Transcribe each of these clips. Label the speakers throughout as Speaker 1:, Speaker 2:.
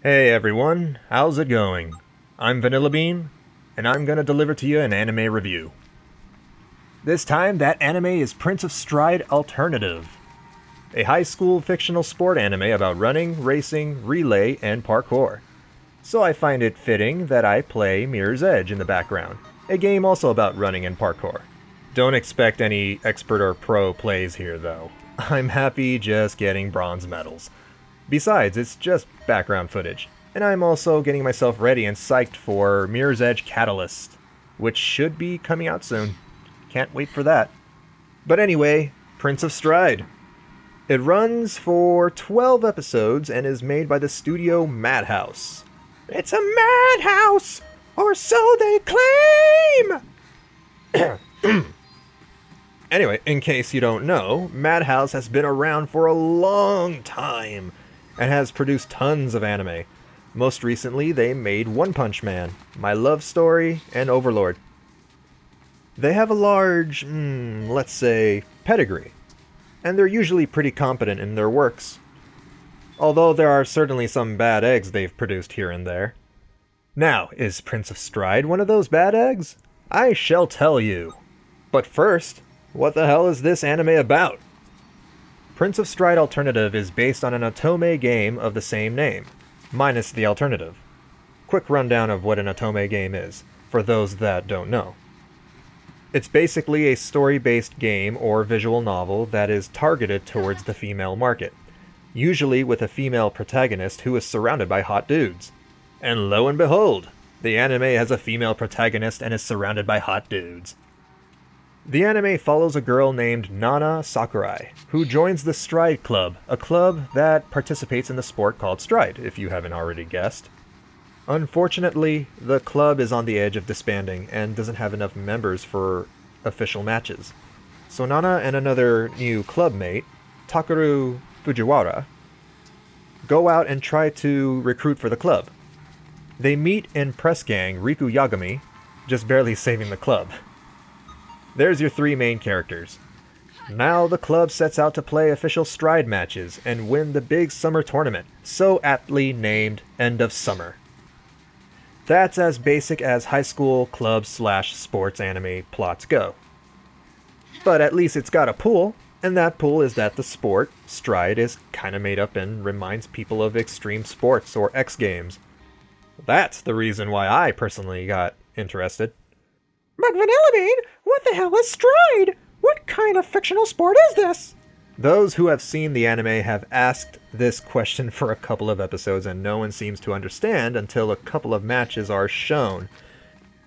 Speaker 1: Hey everyone, how's it going? I'm VanillaBean, and I'm gonna deliver to you an anime review. This time, that anime is Prince of Stride Alternative, a high school fictional sport anime about running, racing, relay, and parkour. So I find it fitting that I play Mirror's Edge in the background, a game also about running and parkour. Don't expect any expert or pro plays here though. I'm happy just getting bronze medals. Besides, it's just background footage, and I'm also getting myself ready and psyched for Mirror's Edge Catalyst, which should be coming out soon. Can't wait for that. But anyway, Prince of Stride. It runs for 12 episodes and is made by the studio Madhouse. It's a madhouse, or so they claim! Anyway, in case you don't know, Madhouse has been around for a long time and has produced tons of anime. Most recently, they made One Punch Man, My Love Story, and Overlord. They have a large, let's say, pedigree, and they're usually pretty competent in their works. Although there are certainly some bad eggs they've produced here and there. Now, is Prince of Stride one of those bad eggs? I shall tell you. But first, what the hell is this anime about? Prince of Stride Alternative is based on an otome game of the same name, minus the alternative. Quick rundown of what an otome game is, for those that don't know. It's basically a story-based game or visual novel that is targeted towards the female market, usually with a female protagonist who is surrounded by hot dudes. And lo and behold, the anime has a female protagonist and is surrounded by hot dudes. The anime follows a girl named Nana Sakurai, who joins the Stride Club, a club that participates in the sport called Stride, if you haven't already guessed. Unfortunately, the club is on the edge of disbanding and doesn't have enough members for official matches. So Nana and another new clubmate, Takeru Fujiwara, go out and try to recruit for the club. They meet in press gang Riku Yagami, just barely saving the club. There's your three main characters. Now the club sets out to play official Stride matches and win the big summer tournament, so aptly named End of Summer. That's as basic as high school club/sports anime plots go. But at least it's got a pool, and that pool is that the sport, Stride, is kinda made up and reminds people of extreme sports or X Games. That's the reason why I personally got interested. But VanillaBean, what the hell is Stride? What kind of fictional sport is this? Those who have seen the anime have asked this question for a couple of episodes and no one seems to understand until a couple of matches are shown.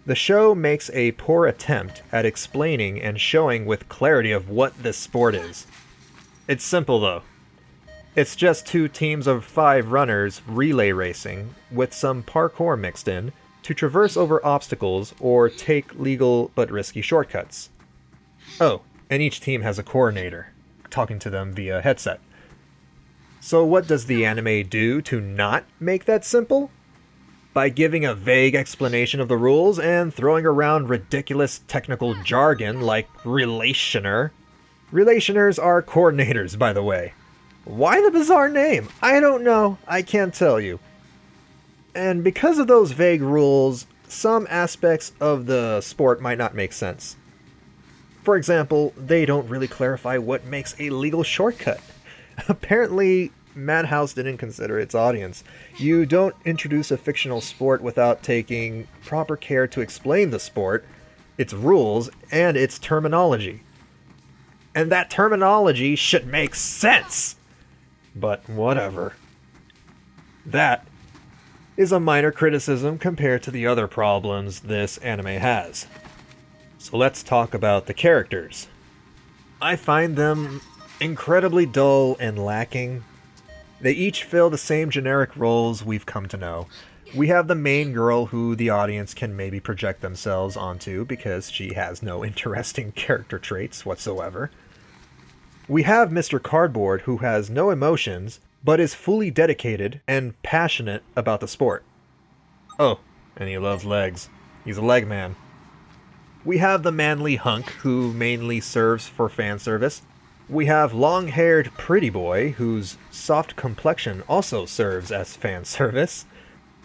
Speaker 1: The show makes a poor attempt at explaining and showing with clarity of what this sport is. It's simple though. It's just two teams of 5 runners relay racing with some parkour mixed in, to traverse over obstacles or take legal but risky shortcuts. Oh, and each team has a coordinator, talking to them via headset. So what does the anime do to not make that simple? By giving a vague explanation of the rules and throwing around ridiculous technical jargon like relationer. Relationers are coordinators, by the way. Why the bizarre name? I don't know. I can't tell you. And because of those vague rules, some aspects of the sport might not make sense. For example, they don't really clarify what makes a legal shortcut. Apparently, Madhouse didn't consider its audience. You don't introduce a fictional sport without taking proper care to explain the sport, its rules, and its terminology. And that terminology should make sense! But whatever. That is a minor criticism compared to the other problems this anime has. So let's talk about the characters. I find them incredibly dull and lacking. They each fill the same generic roles we've come to know. We have the main girl who the audience can maybe project themselves onto because she has no interesting character traits whatsoever. We have Mr. Cardboard who has no emotions, but is fully dedicated and passionate about the sport. Oh, and he loves legs. He's a leg man. We have the manly hunk who mainly serves for fan service. We have long-haired pretty boy, whose soft complexion also serves as fan service.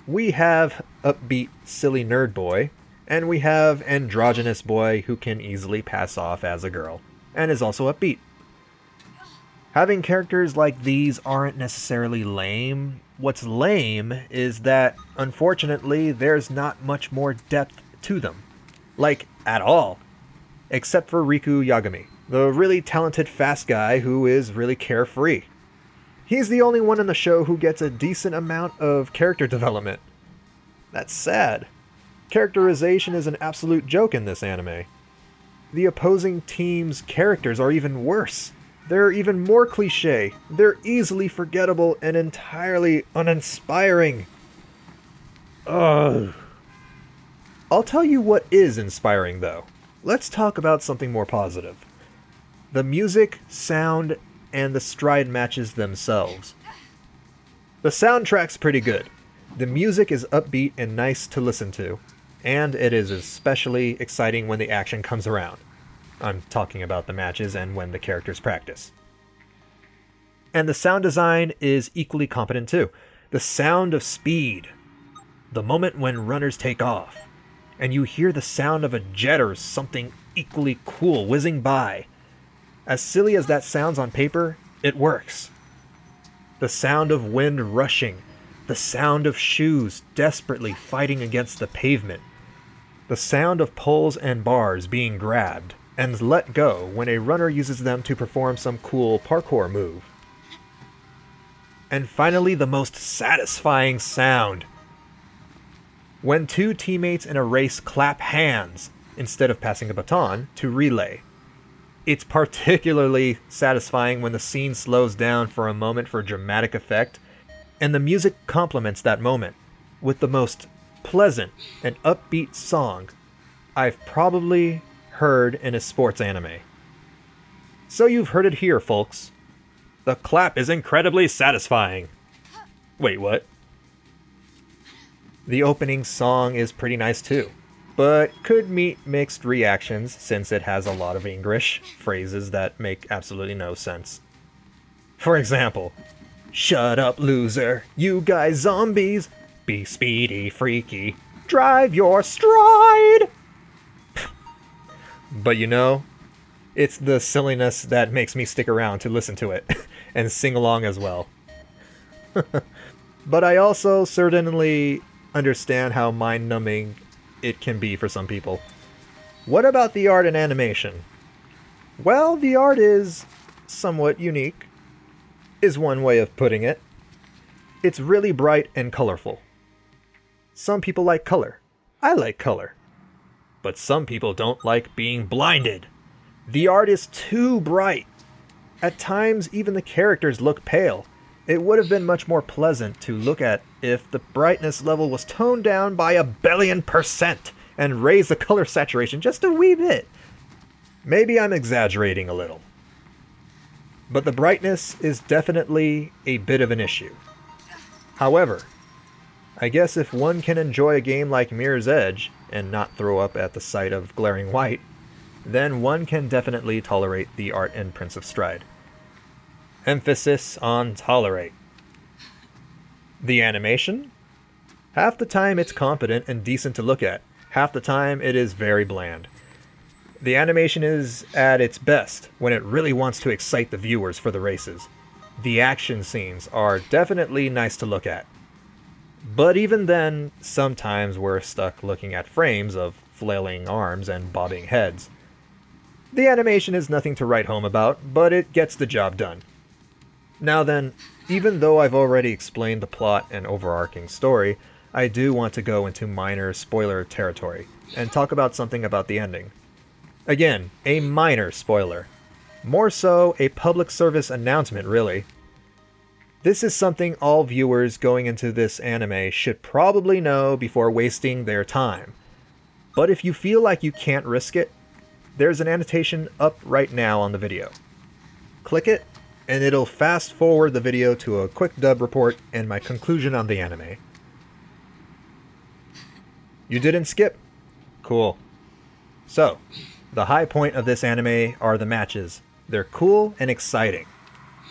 Speaker 1: We have upbeat silly nerd boy, and we have androgynous boy who can easily pass off as a girl, and is also upbeat. Having characters like these aren't necessarily lame. What's lame is that, unfortunately, there's not much more depth to them. Like, at all. Except for Riku Yagami, the really talented fast guy who is really carefree. He's the only one in the show who gets a decent amount of character development. That's sad. Characterization is an absolute joke in this anime. The opposing team's characters are even worse. They're even more cliché. They're easily forgettable and entirely uninspiring. Ugh. I'll tell you what is inspiring, though. Let's talk about something more positive. The music, sound, and the stride matches themselves. The soundtrack's pretty good. The music is upbeat and nice to listen to, and it is especially exciting when the action comes around. I'm talking about the matches and when the characters practice. And the sound design is equally competent too. The sound of speed. The moment when runners take off, and you hear the sound of a jet or something equally cool whizzing by. As silly as that sounds on paper, it works. The sound of wind rushing. The sound of shoes desperately fighting against the pavement. The sound of poles and bars being grabbed and let go when a runner uses them to perform some cool parkour move. And finally, the most satisfying sound. When two teammates in a race clap hands instead of passing a baton to relay. It's particularly satisfying when the scene slows down for a moment for dramatic effect, and the music complements that moment with the most pleasant and upbeat song I've probably heard in a sports anime. So you've heard it here, folks. The clap is incredibly satisfying. Wait, what? The opening song is pretty nice too, but could meet mixed reactions since it has a lot of English phrases that make absolutely no sense. For example, "Shut up, loser, you guys zombies, be speedy, freaky, drive your stride!" But you know, it's the silliness that makes me stick around to listen to it, and sing along as well. But I also certainly understand how mind-numbing it can be for some people. What about the art and animation? Well, the art is somewhat unique, is one way of putting it. It's really bright and colorful. Some people like color. I like color. But some people don't like being blinded. The art is too bright. At times, even the characters look pale. It would have been much more pleasant to look at if the brightness level was toned down by 1,000,000,000% and raised the color saturation just a wee bit. Maybe I'm exaggerating a little. But the brightness is definitely a bit of an issue. However, I guess if one can enjoy a game like Mirror's Edge and not throw up at the sight of glaring white, then one can definitely tolerate the art in Prince of Stride. Emphasis on tolerate. The animation? Half the time it's competent and decent to look at. Half the time it is very bland. The animation is at its best when it really wants to excite the viewers for the races. The action scenes are definitely nice to look at. But even then, sometimes we're stuck looking at frames of flailing arms and bobbing heads. The animation is nothing to write home about, but it gets the job done. Now then, even though I've already explained the plot and overarching story, I do want to go into minor spoiler territory and talk about something about the ending. Again, a minor spoiler. More so, a public service announcement, really. This is something all viewers going into this anime should probably know before wasting their time. But if you feel like you can't risk it, there's an annotation up right now on the video. Click it, and it'll fast forward the video to a quick dub report and my conclusion on the anime. You didn't skip? Cool. So, the high point of this anime are the matches. They're cool and exciting.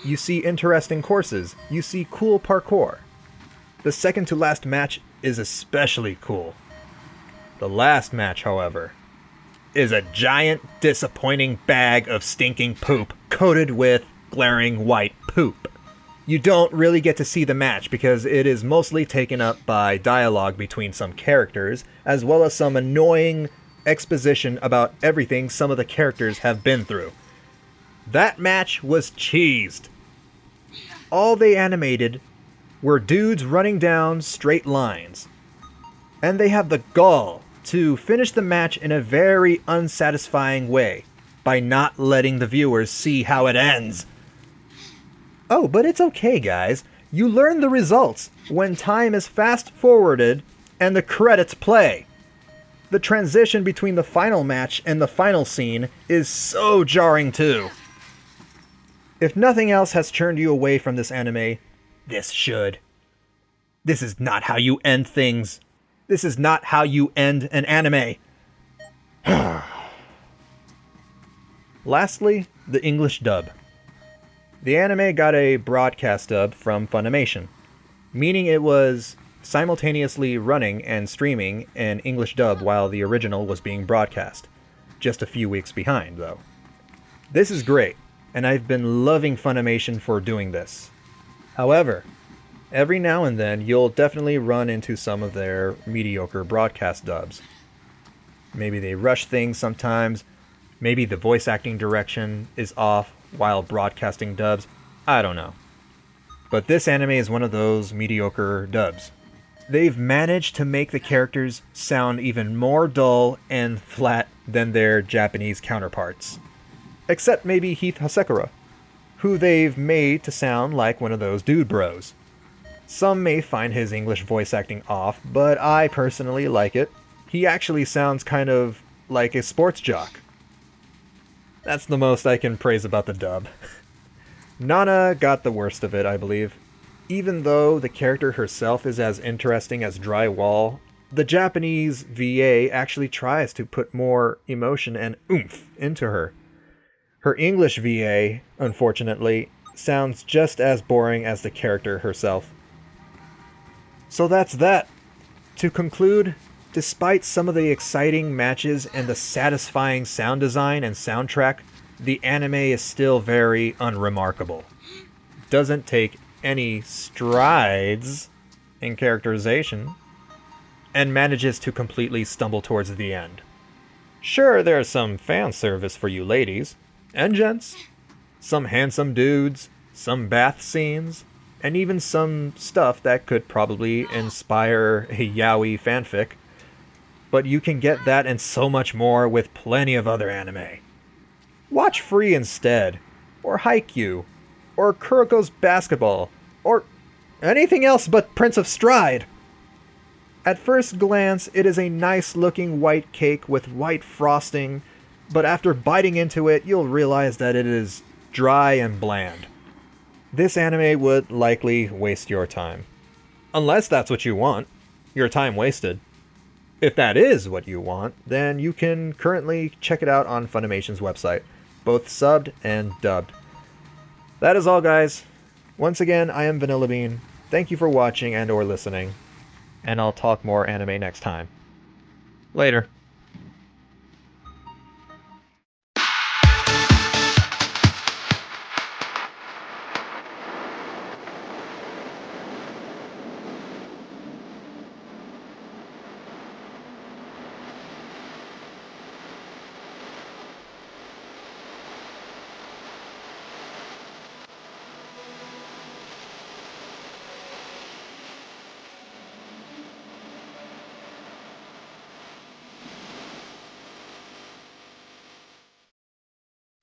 Speaker 1: You see interesting courses. You see cool parkour. The second to last match is especially cool. The last match, however, is a giant, disappointing bag of stinking poop coated with glaring white poop. You don't really get to see the match because it is mostly taken up by dialogue between some characters, as well as some annoying exposition about everything some of the characters have been through. That match was cheesed. All they animated were dudes running down straight lines. And they have the gall to finish the match in a very unsatisfying way by not letting the viewers see how it ends. Oh, but it's okay, guys. You learn the results when time is fast-forwarded and the credits play. The transition between the final match and the final scene is so jarring too. If nothing else has turned you away from this anime, this should. This is not how you end things. This is not how you end an anime. Lastly, the English dub. The anime got a broadcast dub from Funimation, meaning it was simultaneously running and streaming an English dub while the original was being broadcast. Just a few weeks behind, though. This is great, and I've been loving Funimation for doing this. However, every now and then you'll definitely run into some of their mediocre broadcast dubs. Maybe they rush things sometimes, maybe the voice acting direction is off while broadcasting dubs, I don't know. But this anime is one of those mediocre dubs. They've managed to make the characters sound even more dull and flat than their Japanese counterparts. Except maybe Heath Hasekura, who they've made to sound like one of those dude bros. Some may find his English voice acting off, but I personally like it. He actually sounds kind of like a sports jock. That's the most I can praise about the dub. Nana got the worst of it, I believe. Even though the character herself is as interesting as drywall, the Japanese VA actually tries to put more emotion and oomph into her. Her English VA, unfortunately, sounds just as boring as the character herself. So that's that. To conclude, despite some of the exciting matches and the satisfying sound design and soundtrack, the anime is still very unremarkable. Doesn't take any strides in characterization, and manages to completely stumble towards the end. Sure, there's some fan service for you ladies and gents, some handsome dudes, some bath scenes, and even some stuff that could probably inspire a yaoi fanfic. But you can get that and so much more with plenty of other anime. Watch Free instead, or Haikyuu, or Kuroko's Basketball, or anything else but Prince of Stride. At first glance, it is a nice-looking white cake with white frosting, but after biting into it, you'll realize that it is dry and bland. This anime would likely waste your time. Unless that's what you want, your time wasted. If that is what you want, then you can currently check it out on Funimation's website, both subbed and dubbed. That is all, guys. Once again, I am VanillaBean. Thank you for watching and or listening, and I'll talk more anime next time. Later.